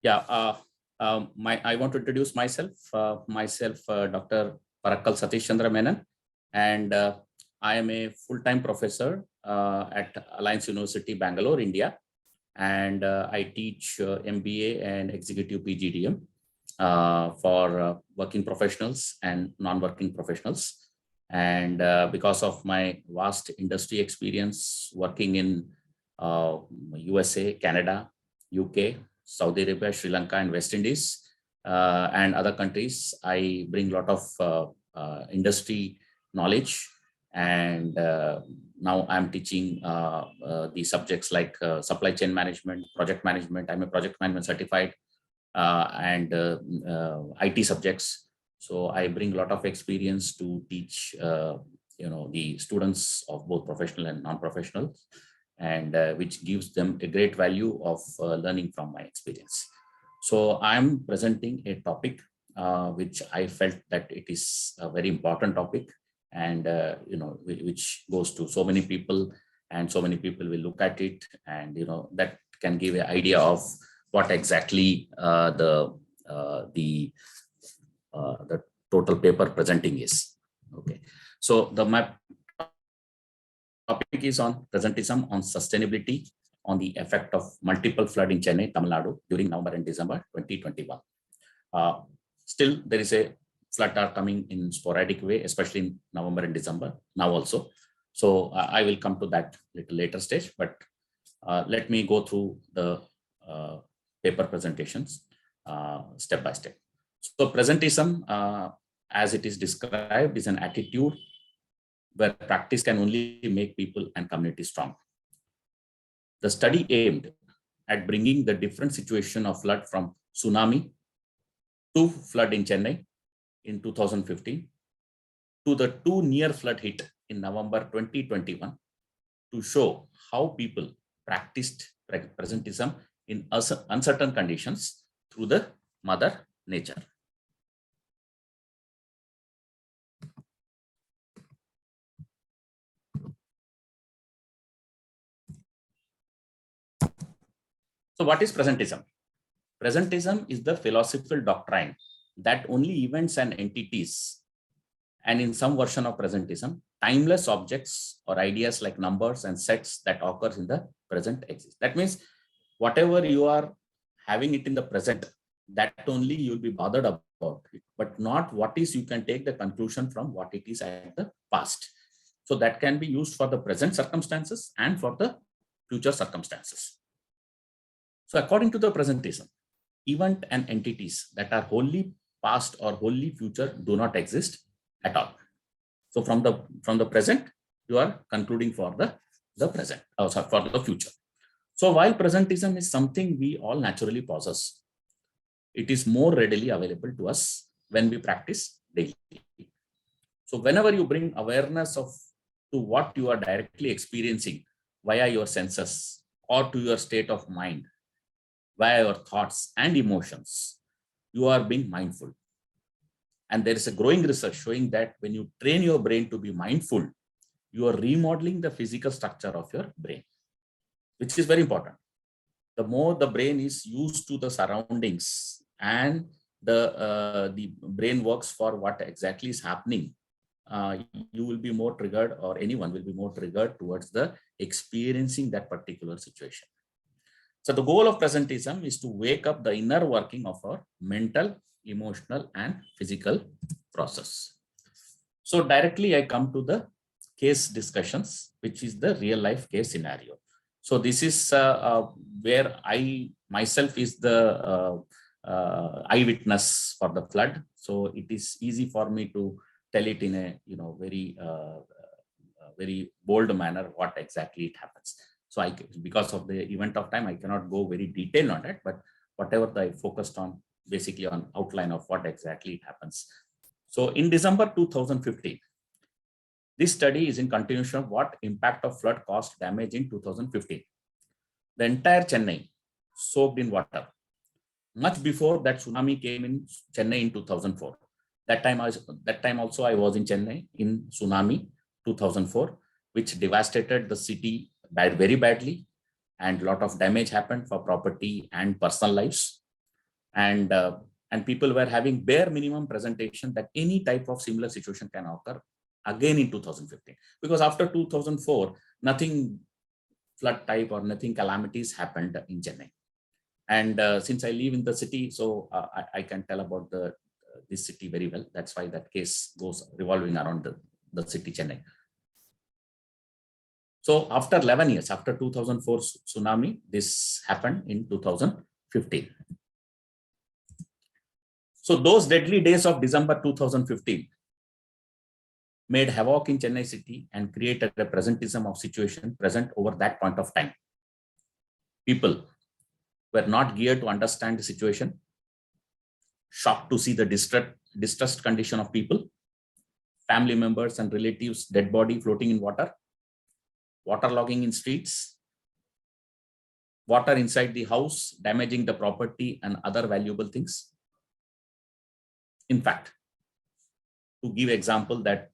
Yeah, I want to introduce myself. Dr. Parrakal Satish Chandra Menon, and I am a full-time professor at Alliance University, Bangalore, India, and I teach MBA and Executive PGDM for working professionals and non-working professionals. And because of my vast industry experience working in USA, Canada, UK, Saudi Arabia, Sri Lanka, and West Indies, and other countries, I bring a lot of industry knowledge. And now I'm teaching the subjects like supply chain management, project management. I'm a project management certified, and IT subjects. So I bring a lot of experience to teach, the students of both professional and non-professional, and which gives them a great value of learning from my experience. So I'm presenting a topic which I felt that it is a very important topic, and which goes to so many people, and so many people will look at it, and that can give an idea of what exactly the total paper presenting is. Okay, so my topic is on presentism on sustainability on the effect of multiple flood in Chennai, Tamil Nadu during November and December 2021. Still, there is a flood are coming in sporadic way, especially in November and December now also. So I will come to that little later stage, but let me go through the paper presentations step by step. So presentism, as it is described, is an attitude where practice can only make people and community strong. The study aimed at bringing the different situation of flood from tsunami to flood in Chennai in 2015 to the two near flood hit in November 2021 to show how people practiced presentism in uncertain conditions through the mother nature. So what is presentism? Presentism is the philosophical doctrine that only events and entities, and in some version of presentism, timeless objects or ideas like numbers and sets that occurs in the present exist. That means whatever you are having it in the present, that only you will be bothered about it, but not what is you can take the conclusion from what it is at the past. So that can be used for the present circumstances and for the future circumstances. So according to the presentism, event and entities that are wholly past or wholly future do not exist at all. So from the present, you are concluding for the present, for the future. So while presentism is something we all naturally possess, it is more readily available to us when we practice daily. So whenever you bring awareness to what you are directly experiencing via your senses or to your state of mind, via your thoughts and emotions, you are being mindful. And there is a growing research showing that when you train your brain to be mindful, you are remodeling the physical structure of your brain, which is very important. The more the brain is used to the surroundings and the brain works for what exactly is happening, you will be more triggered, or anyone will be more triggered towards the experiencing that particular situation. So the goal of presentism is to wake up the inner working of our mental, emotional, and physical process. So directly I come to the case discussions, which is the real life case scenario. So this is where I myself is the eyewitness for the flood. So it is easy for me to tell it in a very bold manner what exactly it happens. So because of the event of time, I cannot go very detailed on it, but whatever I focused on, basically on outline of what exactly it happens. So in December 2015, this study is in continuation of what impact of flood caused damage in 2015. The entire Chennai soaked in water. Much before that tsunami came in Chennai in 2004. That time also I was in Chennai in tsunami 2004, which devastated the city very badly, and a lot of damage happened for property and personal lives. And people were having bare minimum presentation that any type of similar situation can occur again in 2015, because after 2004 nothing flood type or nothing calamities happened in Chennai. And since I live in the city, so I can tell about this city very well. That's why that case goes revolving around the city Chennai. So after 11 years, after 2004 tsunami, this happened in 2015. So those deadly days of December 2015 made havoc in Chennai city and created a presentism of situation present over that point of time. People were not geared to understand the situation, shocked to see the distressed condition of people, family members and relatives' dead body floating in water, waterlogging in streets, water inside the house, damaging the property and other valuable things. In fact, to give example that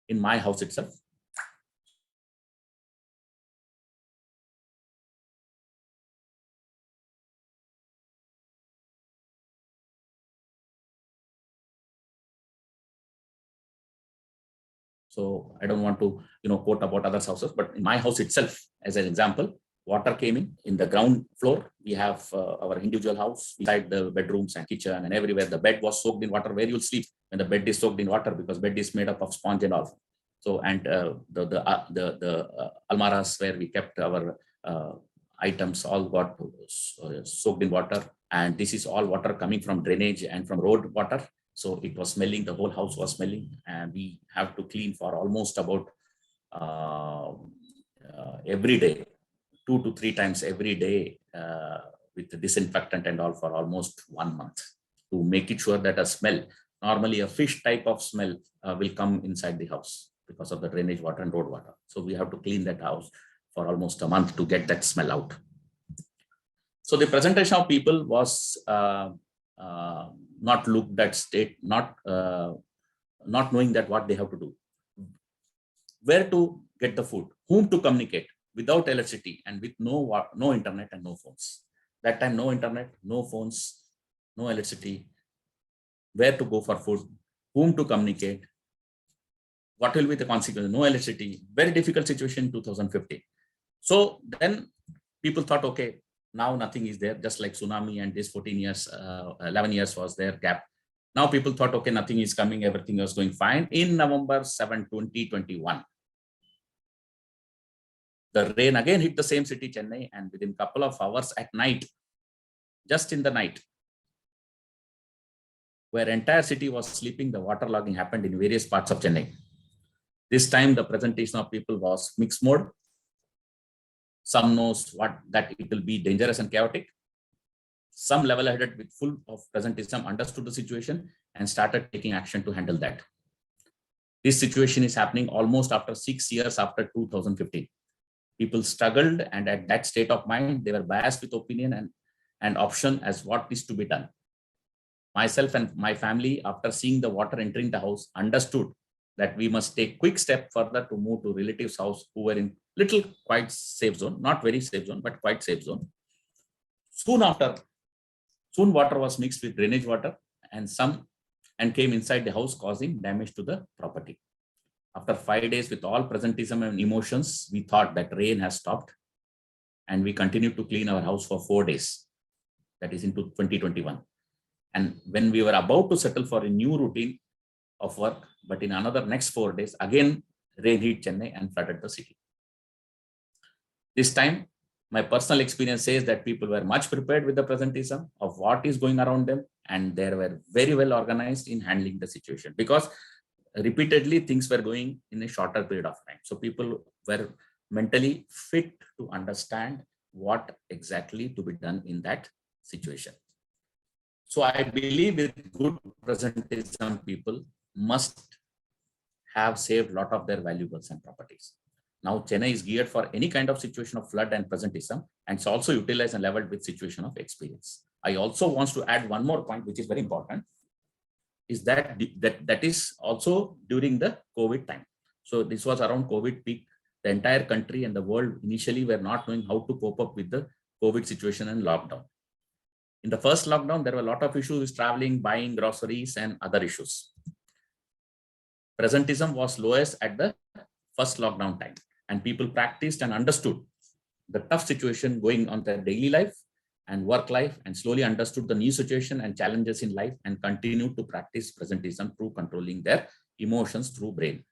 in my house itself, so I don't want to quote about others' houses, but in my house itself, as an example, water came in the ground floor. We have our individual house beside the bedrooms and kitchen and everywhere. The bed was soaked in water where you'll sleep when the bed is soaked in water, because bed is made up of sponge and all. So, and the almaras where we kept our items all got soaked in water. And this is all water coming from drainage and from road water. So it was smelling, the whole house was smelling, and we have to clean for almost about every day, 2 to 3 times every day with the disinfectant and all for almost 1 month to make it sure that a smell, normally a fish type of smell will come inside the house because of the drainage water and road water. So we have to clean that house for almost a month to get that smell out. So the presentation of people was not looked at state, not knowing that what they have to do, where to get the food, whom to communicate without electricity and with no internet and no phones. That time, no internet, no phones, no electricity, where to go for food, whom to communicate, what will be the consequence, no electricity, very difficult situation in 2015. So then people thought, okay, now nothing is there, just like tsunami and this 14 years, 11 years was their gap. Now people thought, okay, nothing is coming, everything was going fine. In November 7, 2021, the rain again hit the same city, Chennai, and within a couple of hours at night, just in the night, where entire city was sleeping, the waterlogging happened in various parts of Chennai. This time, the presentation of people was mixed mode. Some knows that it will be dangerous and chaotic. Some level-headed with full of presentism understood the situation and started taking action to handle that. This situation is happening almost after 6 years after 2015. People struggled, and at that state of mind, they were biased with opinion and option as what is to be done. Myself and my family, after seeing the water entering the house, understood that we must take quick step further to move to relatives' house who were in little quite safe zone, not very safe zone, but quite safe zone. Soon water was mixed with drainage water and came inside the house, causing damage to the property. After 5 days with all presentism and emotions, we thought that rain has stopped, and we continued to clean our house for 4 days. That is into 2021. And when we were about to settle for a new routine of work, but in another next 4 days, again, rain hit Chennai and flooded the city. This time, my personal experience says that people were much prepared with the presentism of what is going around them, and they were very well organized in handling the situation, because repeatedly things were going in a shorter period of time. So people were mentally fit to understand what exactly to be done in that situation. So I believe with good presentism, people must have saved a lot of their valuables and properties. Now Chennai is geared for any kind of situation of flood and presentism, and it's also utilized and leveled with situation of experience. I also want to add one more point, which is very important, is that is also during the COVID time. So this was around COVID peak. The entire country and the world initially were not knowing how to cope up with the COVID situation and lockdown. In the first lockdown, there were a lot of issues, traveling, buying groceries, and other issues. Presentism was lowest at the first lockdown time, and people practiced and understood the tough situation going on their daily life and work life, and slowly understood the new situation and challenges in life, and continued to practice presentism through controlling their emotions through brain.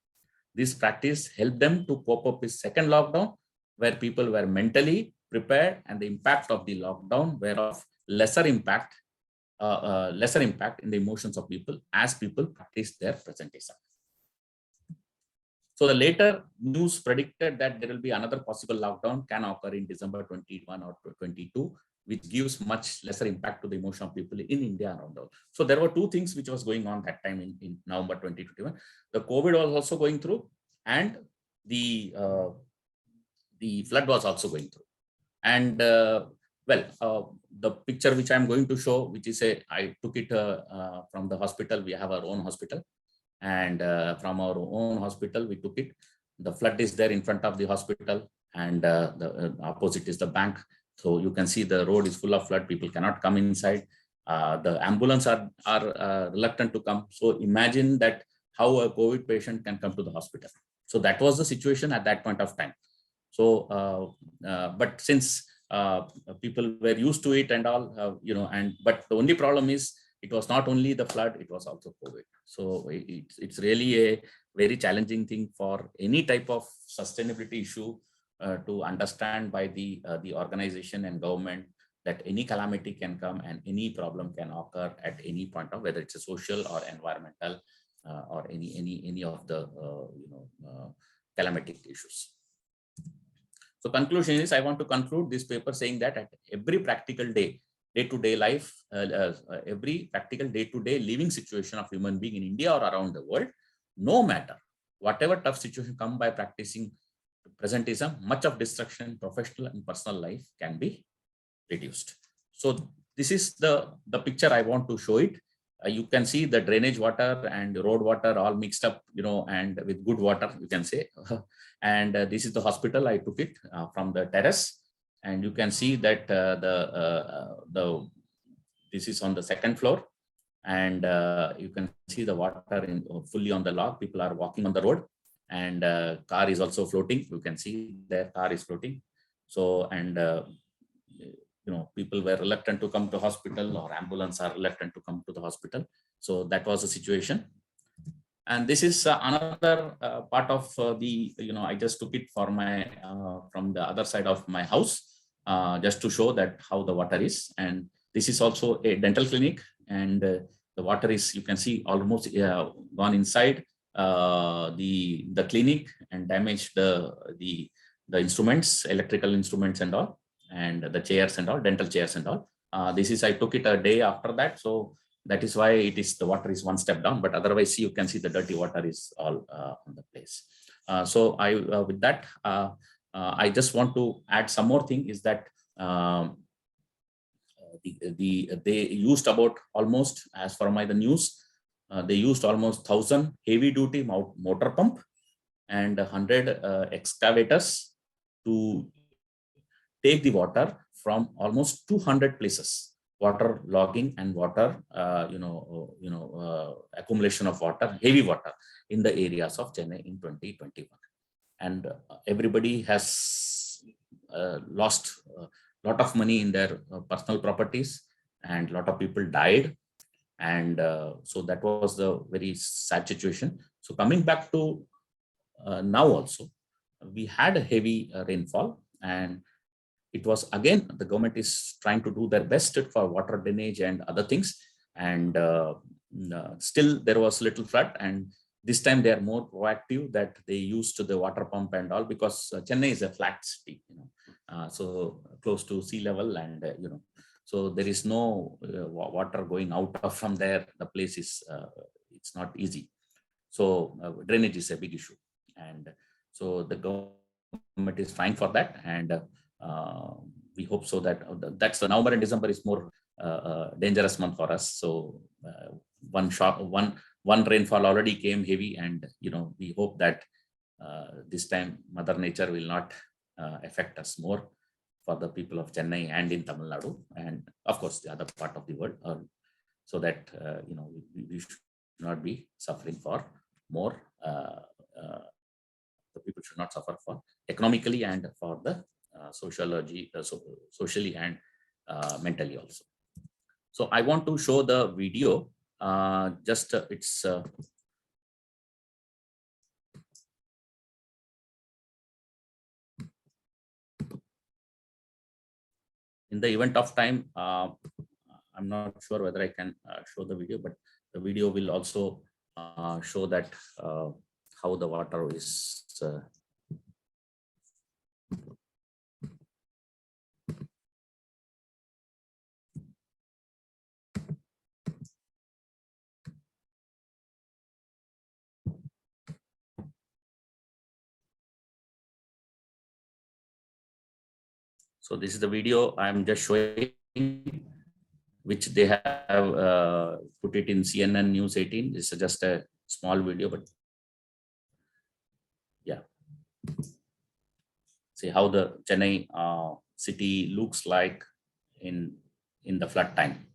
This practice helped them to cope up with second lockdown, where people were mentally prepared, and the impact of the lockdown were of lesser impact in the emotions of people as people practice their presentism. So the later news predicted that there will be another possible lockdown can occur in December 21 or 22, which gives much lesser impact to the emotion of people in India and around the world. So there were two things which was going on that time in November 2021. The COVID was also going through, and the flood was also going through. And the picture which I'm going to show, which is I took it from the hospital. We have our own hospital, and from our own hospital we took it. The flood is there in front of the hospital, and the opposite is the bank. So you can see the road is full of flood. People cannot come inside. The ambulance are reluctant to come. So imagine that how a COVID patient can come to the hospital. So that was the situation at that point of time. So, but since people were used to it and all, but the only problem is it was not only the flood, it was also COVID. So it's really a very challenging thing for any type of sustainability issue to understand by the organization and government, that any calamity can come and any problem can occur at any point of, whether it's a social or environmental or any of the climatic issues. So conclusion is, I want to conclude this paper saying that at every practical day-to-day life, every practical day-to-day living situation of human being in India or around the world, no matter whatever tough situation come by practicing presentism, much of destruction, professional and personal life can be reduced. So this is the picture I want to show it. You can see the drainage water and road water all mixed up, and with good water, you can say. And this is the hospital. I took it from the terrace, and you can see that this is on the second floor, and you can see the water fully on the log. People are walking on the road, and car is also floating. You can see their car is floating. So, and people were reluctant to come to hospital, or ambulance are reluctant to come to the hospital. So that was the situation. And this is another part of I just took it for my from the other side of my house, just to show that how the water is. And this is also a dental clinic, and the water is, you can see, almost gone inside the clinic and damaged the instruments, electrical instruments and all, and the chairs and all, dental chairs and all. This is, I took it a day after that. So that is why the water is one step down, but otherwise you can see the dirty water is all on the place. So with that, I just want to add some more thing, is that they used about almost, as for the news, they used almost 1,000 heavy duty motor pump and 100 excavators to take the water from almost 200 places, water logging and water, accumulation of water, heavy water in the areas of Chennai in 2021. And everybody has lost a lot of money in their personal properties, and a lot of people died. And so that was the very sad situation. So coming back to now also, we had a heavy rainfall, and it was, again, the government is trying to do their best for water drainage and other things. And still there was little flood, and this time they are more proactive, that they used the water pump and all, because Chennai is a flat city, so close to sea level, and so there is no water going out from there. The place is it's not easy. So drainage is a big issue, and so the government is trying for that. And we hope so that that's the November and December is more dangerous month for us. So one rainfall already came heavy, and we hope that this time Mother Nature will not affect us more for the people of Chennai and in Tamil Nadu, and of course the other part of the world, so that we should not be suffering for more. The people should not suffer for economically and for the socially and mentally also. So I want to show the video. It's in the event of time. I'm not sure whether I can show the video, but the video will also show that how the water is so this is the video I'm just showing, which they have put it in CNN News 18. This is just a small video, but yeah. See how the Chennai city looks like in the flood time.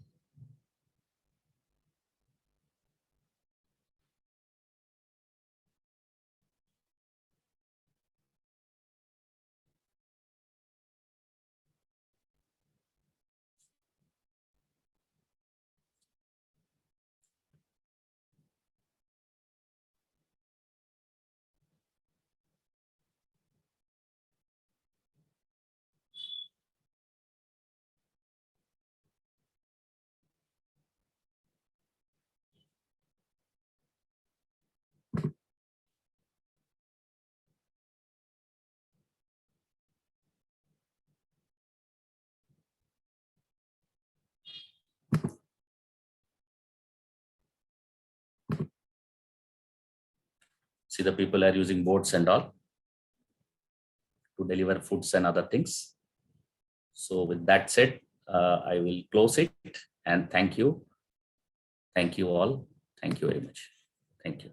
See, the people are using boats and all to deliver foods and other things. So with that said, I will close it and thank you. Thank you all. Thank you very much. Thank you.